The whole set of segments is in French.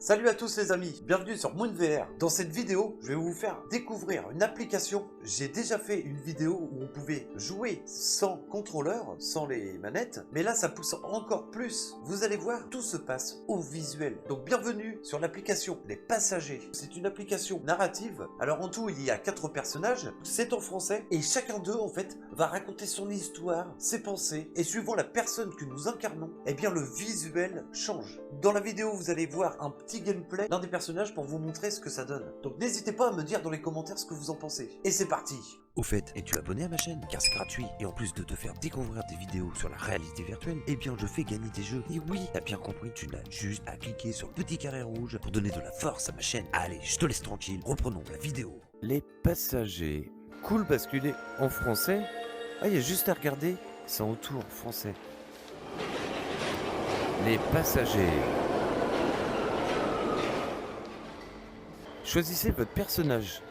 Salut à tous les amis, bienvenue sur MoonVR. Dans cette vidéo, je vais vous faire découvrir une application. J'ai déjà fait une vidéo où on pouvait jouer sans contrôleur, sans les manettes, mais là ça pousse encore plus. Vous allez voir, tout se passe au visuel. Donc bienvenue sur l'application Les Passagers. C'est une application narrative. Alors en tout, il y a 4 personnages, c'est en français, et chacun d'eux en fait va raconter son histoire, ses pensées, et suivant la personne que nous incarnons, eh bien le visuel change. Dans la vidéo, vous allez voir un petit gameplay d'un des personnages pour vous montrer ce que ça donne. Donc n'hésitez pas à me dire dans les commentaires ce que vous en pensez. Et c'est parti. Au fait, es-tu abonné à ma chaîne? Car c'est gratuit, et en plus de te faire découvrir des vidéos sur la réalité virtuelle, eh bien je fais gagner des jeux. Et oui, t'as bien compris, tu n'as juste à cliquer sur le petit carré rouge pour donner de la force à ma chaîne. Allez, je te laisse tranquille, reprenons la vidéo. Les Passagers. Cool parce qu'il est en français. Ah, il y a juste à regarder, c'est en tour français. Les Passagers. Choisissez votre personnage.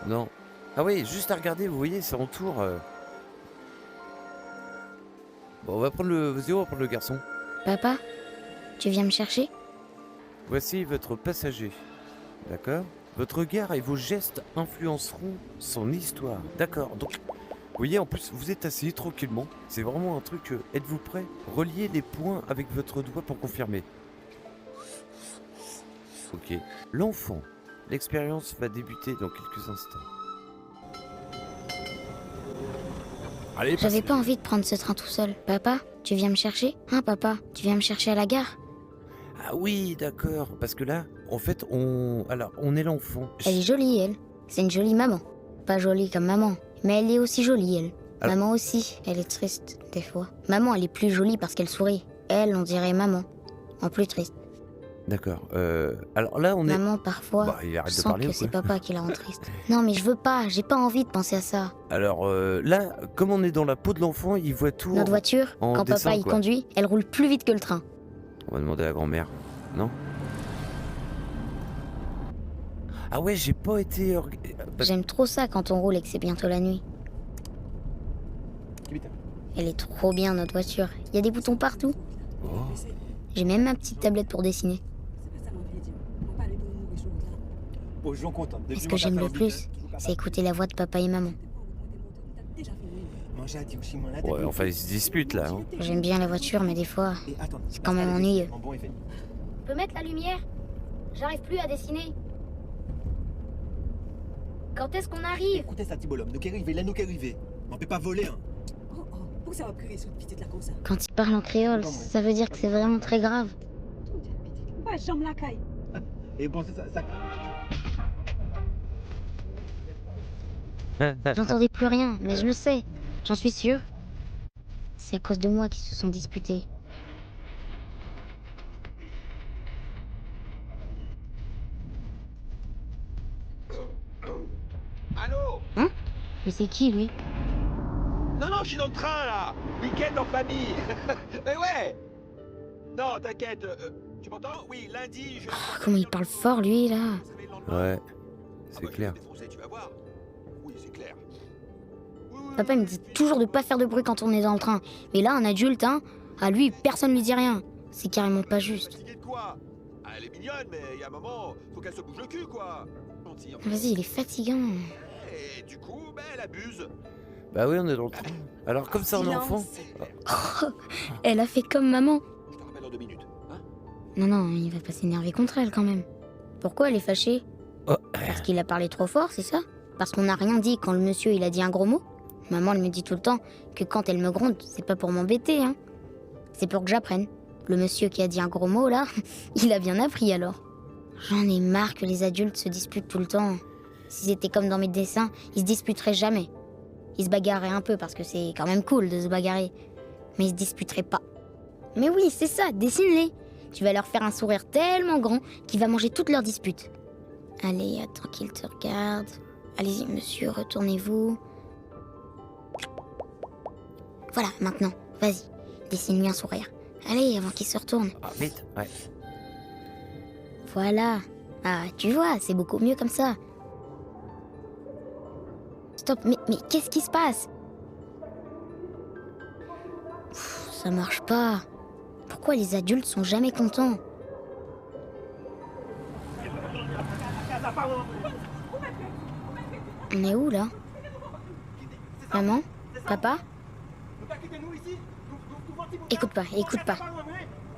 Non. Ah oui, juste à regarder, vous voyez, c'est en tour. Bon, on va prendre le... Vas-y, on va prendre le garçon. Papa, tu viens me chercher? Voici votre passager. D'accord? Votre regard et vos gestes influenceront son histoire. D'accord, donc... Vous voyez, en plus, vous êtes assis tranquillement. C'est vraiment un truc... Êtes-vous prêt? Reliez les points avec votre doigt pour confirmer. Ok. L'enfant. L'expérience va débuter dans quelques instants. Allez, J'avais pas envie de prendre ce train tout seul. Papa, tu viens me chercher? Hein, papa, tu viens me chercher à la gare? Ah oui, d'accord. Parce que là, en fait, Alors, on est l'enfant. Elle est jolie, elle. C'est une jolie maman. Pas jolie comme maman, mais elle est aussi jolie, elle. Alors- Maman aussi, elle est triste, des fois. Maman, elle est plus jolie parce qu'elle sourit. Elle, on dirait maman. En plus triste. D'accord. Alors là, on est... Maman, parfois, Bah, il arrête je de sens parler que ou c'est quoi? papa qui la rend triste. Non, mais je veux pas, j'ai pas envie de penser à ça. Alors là, comme on est dans la peau de l'enfant, il voit tout... Notre voiture, en quand dessin, papa y quoi. conduit, elle roule plus vite que le train. On va demander à la grand-mère. Non? Ah ouais, j'ai pas été... J'aime trop ça quand on roule et que c'est bientôt la nuit. Elle est trop bien, notre voiture. Il y a des boutons partout. Oh. J'ai même ma petite tablette pour dessiner. Et ce que j'aime le plus, c'est écouter la voix de papa et maman. Ouais, enfin, ils se disputent, là. Hein. J'aime bien la voiture, mais des fois, c'est quand même ennuyeux. Tu peux mettre la lumière? J'arrive plus à dessiner. Quand est-ce qu'on arrive? Écoutez ça, petit bonhomme, nous qui arrivons, là, nous qui arrivons. On peut pas voler, hein. Quand il parle en créole, ça veut dire que c'est vraiment très grave. Et bon, ça... J'entendais plus rien, mais je le sais. J'en suis sûre. C'est à cause de moi qu'ils se sont disputés. Allô? Hein? Mais c'est qui, lui? Non, non, je suis dans le train, là. Week-end en famille. Mais ouais. Non, t'inquiète. Tu m'entends? Oui, lundi, je... Comment il parle fort, lui, là. Ouais, c'est clair. Tu vas voir. Oui, c'est clair. Papa me dit toujours de pas faire de bruit quand on est dans le train. Mais là, un adulte, hein, à lui, personne lui dit rien. C'est carrément pas juste. Fatigué de quoi? Ah, elle est mignonne, mais il y a un moment, faut qu'elle se bouge le cul, quoi. Gentil, en fait. Vas-y, il est fatigant. Et du coup, ben, elle abuse. Bah oui, on est dans le train. Alors, comme c'est un enfant... Elle a fait comme maman. Je te rappelle dans 2 minutes, hein? Non, non, il va pas s'énerver contre elle quand même. Pourquoi elle est fâchée? Oh. Parce qu'il a parlé trop fort, c'est ça? Parce qu'on n'a rien dit quand le monsieur il a dit un gros mot? Maman elle me dit tout le temps que quand elle me gronde, c'est pas pour m'embêter, hein. C'est pour que j'apprenne. Le monsieur qui a dit un gros mot là, il a bien appris alors. J'en ai marre que les adultes se disputent tout le temps. Si c'était comme dans mes dessins, ils se disputeraient jamais. Ils se bagarreraient un peu parce que c'est quand même cool de se bagarrer. Mais ils se disputeraient pas. Mais oui, c'est ça, dessine-les. Tu vas leur faire un sourire tellement grand qu'il va manger toutes leurs disputes. Allez, attends qu'il te regarde. Allez-y, monsieur, retournez-vous. Voilà, maintenant, vas-y, dessine-lui un sourire. Allez, avant qu'il se retourne. Ah, vite, ouais. Voilà. Ah, tu vois, c'est beaucoup mieux comme ça. Stop, mais qu'est-ce qui se passe? Ça marche pas. Pourquoi les adultes sont jamais contents? On est où là? Maman? Papa? Écoute pas, écoute pas.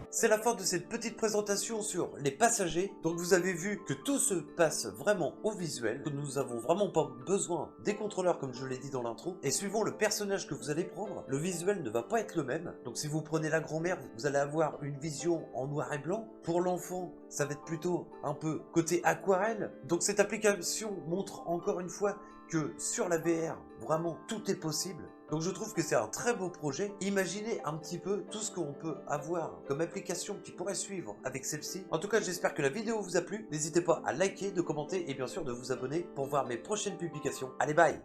C'est la fin de cette petite présentation sur les passagers. Donc vous avez vu que tout se passe vraiment au visuel, que nous avons vraiment pas besoin des contrôleurs comme je l'ai dit dans l'intro. Et suivant le personnage que vous allez prendre, le visuel ne va pas être le même. Donc si vous prenez la grand-mère, vous allez avoir une vision en noir et blanc. Pour l'enfant, ça va être plutôt un peu côté aquarelle. Donc cette application montre encore une fois que sur la VR, vraiment tout est possible. Donc je trouve que c'est un très beau projet. Imaginez un petit peu tout ce qu'on peut avoir comme application qui pourrait suivre avec celle-ci. En tout cas, j'espère que la vidéo vous a plu. N'hésitez pas à liker, de commenter et bien sûr de vous abonner pour voir mes prochaines publications. Allez, bye!